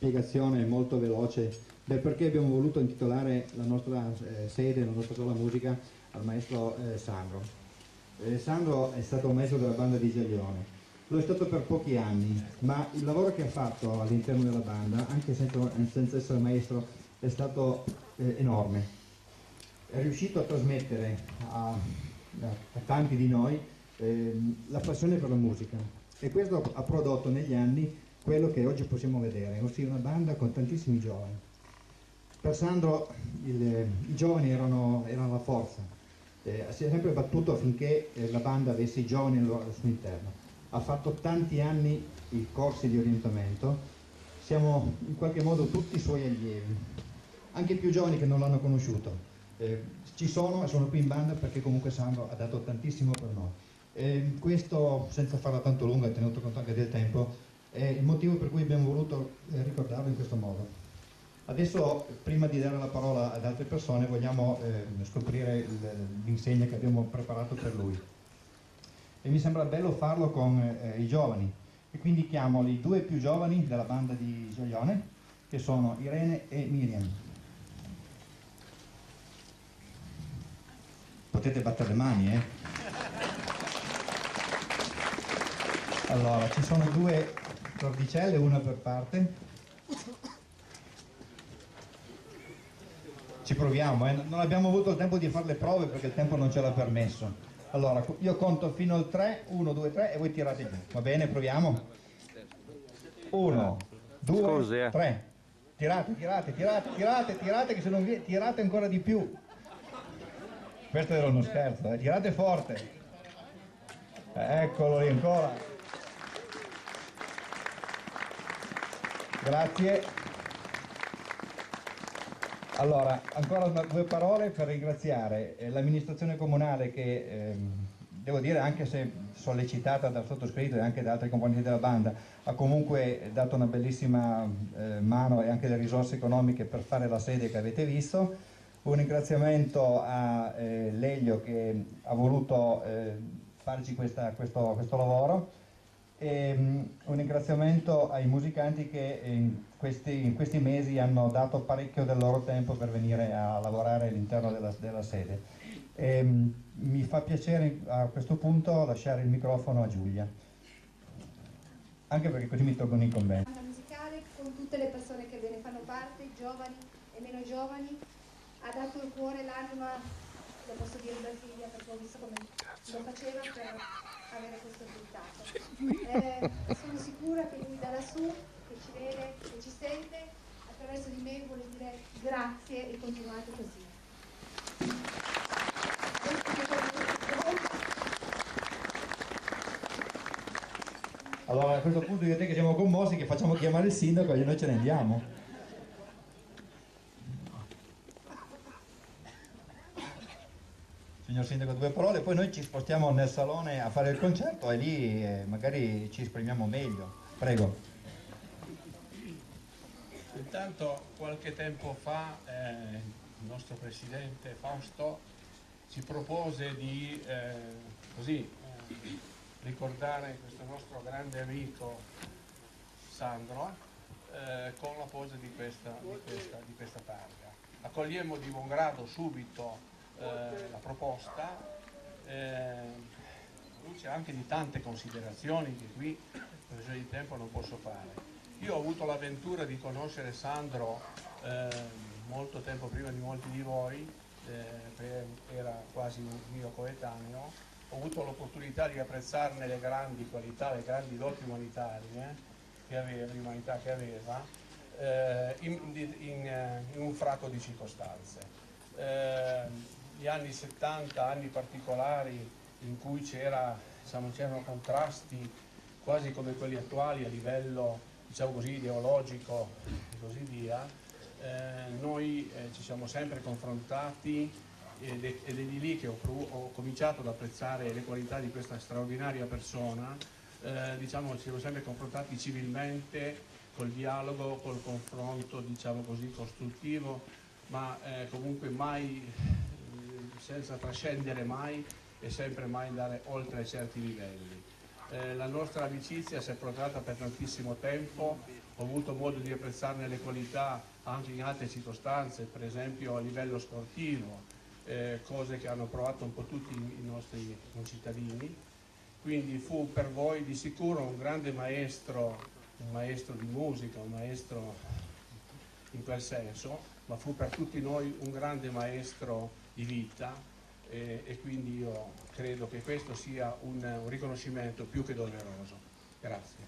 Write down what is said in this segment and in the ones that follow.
Spiegazione molto veloce del perché abbiamo voluto intitolare la nostra sede, la nostra scuola musica al maestro Sandro. Sandro è stato un maestro della banda di Giaglione, lo è stato per pochi anni, ma il lavoro che ha fatto all'interno della banda, anche senza essere maestro, è stato enorme. È riuscito a trasmettere a tanti di noi la passione per la musica, e questo ha prodotto negli anni quello che oggi possiamo vedere, ossia una banda con tantissimi giovani. Per Sandro i giovani erano la forza, si è sempre battuto affinché la banda avesse i giovani al suo interno. Ha fatto tanti anni i corsi di orientamento, siamo in qualche modo tutti suoi allievi, anche i più giovani che non l'hanno conosciuto. Ci sono e sono qui in banda perché comunque Sandro ha dato tantissimo per noi. Questo, senza farla tanto lunga, tenuto conto anche del tempo, è il motivo per cui abbiamo voluto ricordarlo in questo modo. Adesso, prima di dare la parola ad altre persone, vogliamo scoprire l'insegna che abbiamo preparato per lui. E mi sembra bello farlo con i giovani, e quindi chiamo i due più giovani della banda di Giaglione, che sono Irene e Miriam. Potete battere le mani, eh? Allora, ci sono due cordicelle, una per parte. Ci proviamo, non abbiamo avuto il tempo di fare le prove perché il tempo non ce l'ha permesso. Allora, io conto fino al 3, 1, 2, 3 e voi tirate giù. Va bene, proviamo? 1, 2, 3. Tirate, che se non vi... tirate ancora di più. Questo era uno scherzo, tirate forte. Eccolo lì ancora. Grazie. Allora, ancora due parole per ringraziare l'amministrazione comunale che, devo dire, anche se sollecitata dal sottoscritto e anche da altri componenti della banda, ha comunque dato una bellissima mano e anche le risorse economiche per fare la sede che avete visto. Un ringraziamento a Lelio che ha voluto farci questo lavoro. E un ringraziamento ai musicanti che in questi mesi hanno dato parecchio del loro tempo per venire a lavorare all'interno della sede. Mi fa piacere a questo punto lasciare il microfono a Giulia, anche perché così mi tolgono i commenti. La musicale, con tutte le persone che ve ne fanno parte, giovani e meno giovani, ha dato il cuore e l'anima, lo posso dire da figlia perché ho visto come lo faceva per avere questo risultato. Sono sicura che lui da lassù, che ci vede, che ci sente, attraverso di me vuole dire grazie e continuate così. Allora a questo punto io e te che siamo commossi, che facciamo chiamare il sindaco e noi ce ne andiamo. Signor Sindaco, due parole, poi noi ci spostiamo nel salone a fare il concerto e lì magari ci esprimiamo meglio. Prego. Intanto qualche tempo fa il nostro presidente Fausto ci propose di ricordare questo nostro grande amico Sandro con la posa di questa targa. Accogliemmo di buon grado subito la proposta, luce anche di tante considerazioni che qui per ragioni di tempo non posso fare. Io ho avuto l'avventura di conoscere Sandro molto tempo prima di molti di voi, era quasi un mio coetaneo. Ho avuto l'opportunità di apprezzarne le grandi qualità, le grandi doti umanitarie l'umanità che aveva in un fratto di circostanze. Gli anni 70, anni particolari in cui c'erano contrasti quasi come quelli attuali a livello, diciamo così, ideologico e così via, noi ci siamo sempre confrontati ed è di lì che ho cominciato ad apprezzare le qualità di questa straordinaria persona. Diciamo, ci siamo sempre confrontati civilmente, col dialogo, col confronto, diciamo così, costruttivo, ma comunque mai senza trascendere mai e sempre mai andare oltre certi livelli. La nostra amicizia si è protratta per tantissimo tempo, ho avuto modo di apprezzarne le qualità anche in altre circostanze, per esempio a livello sportivo, cose che hanno provato un po' tutti i nostri concittadini. Quindi fu per voi di sicuro un grande maestro, un maestro di musica, un maestro in quel senso, ma fu per tutti noi un grande maestro di vita e quindi io credo che questo sia un riconoscimento più che doveroso. Grazie.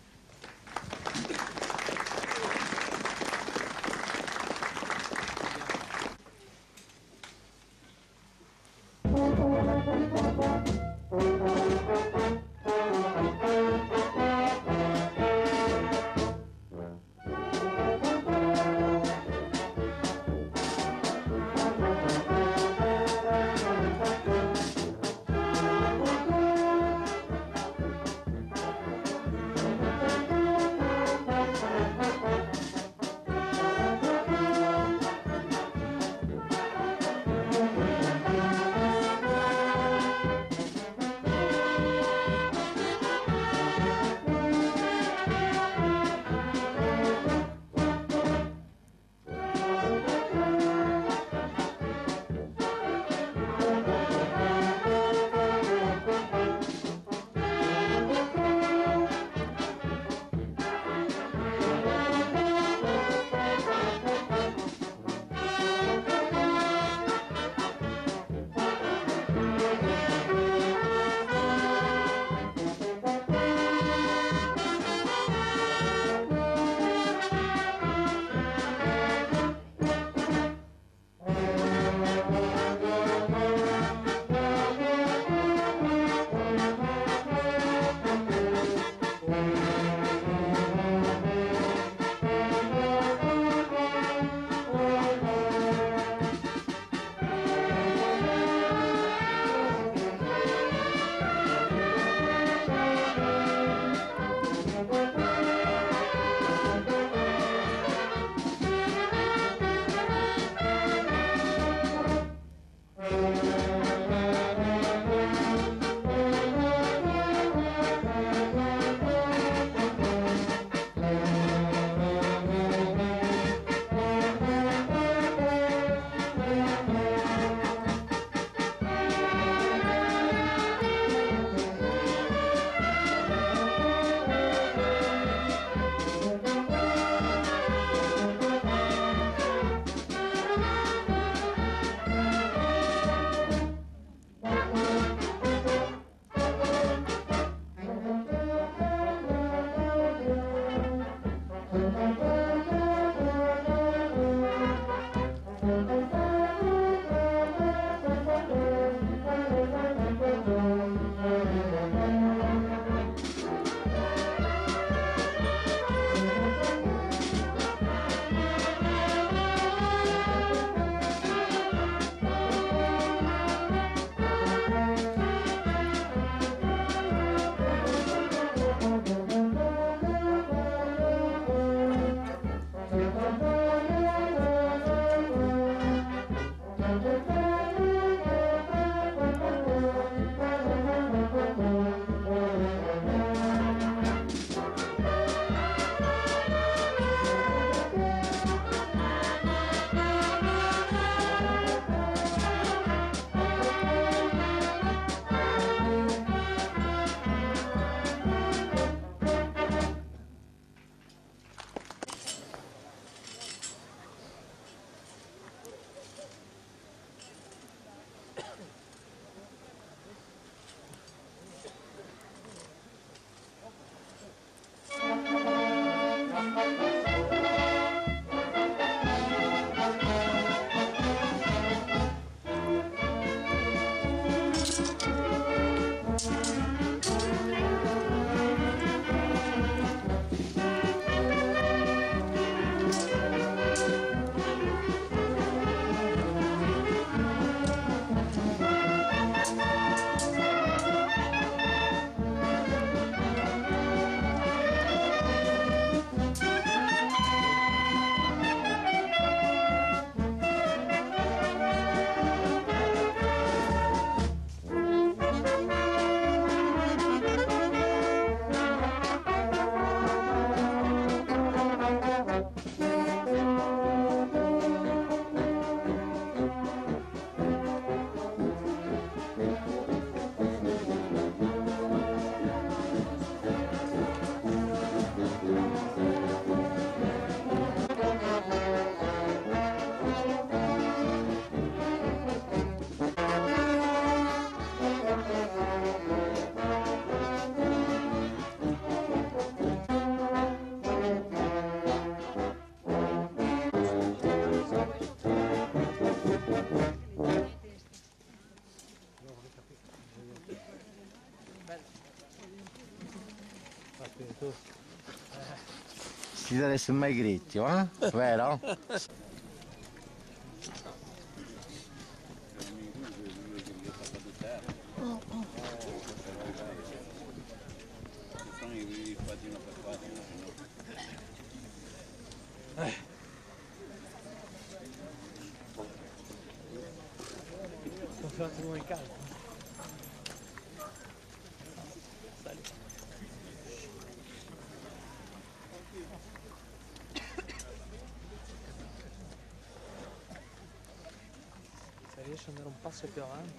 ti daresti mai gricchio, vero? Ho fatto come in caldo. Se riesci ad andare un passo più avanti.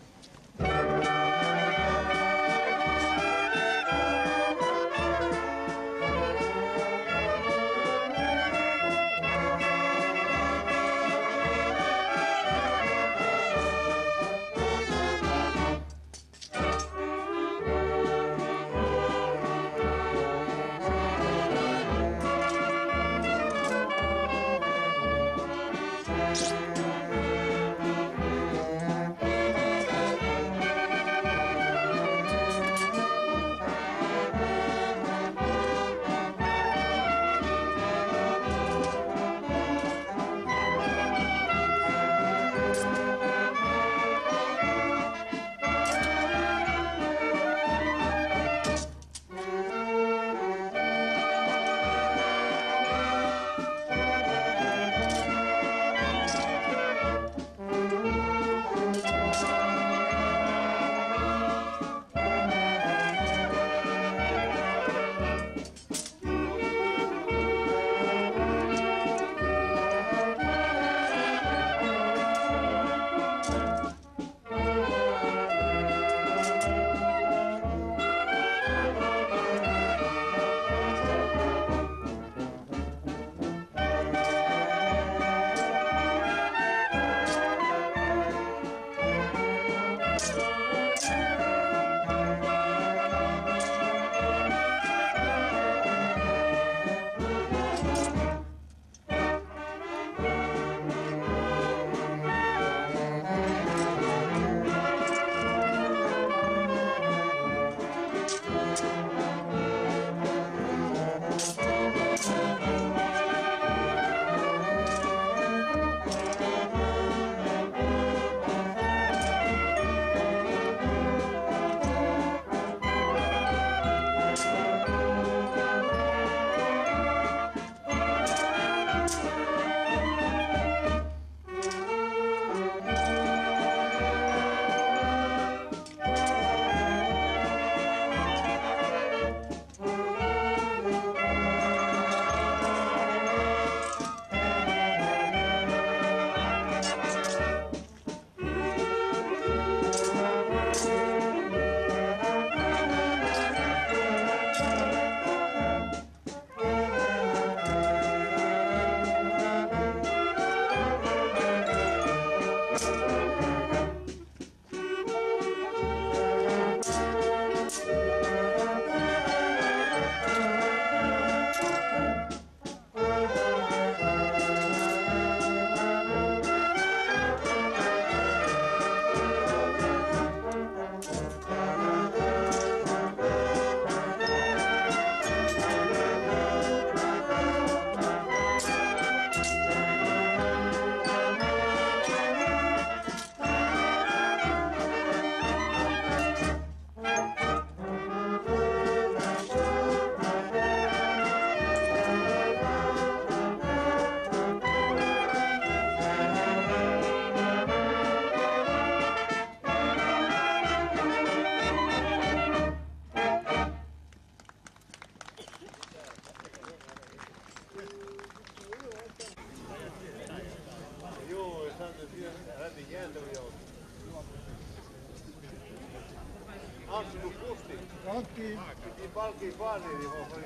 Tutti i palchi qua li devo fare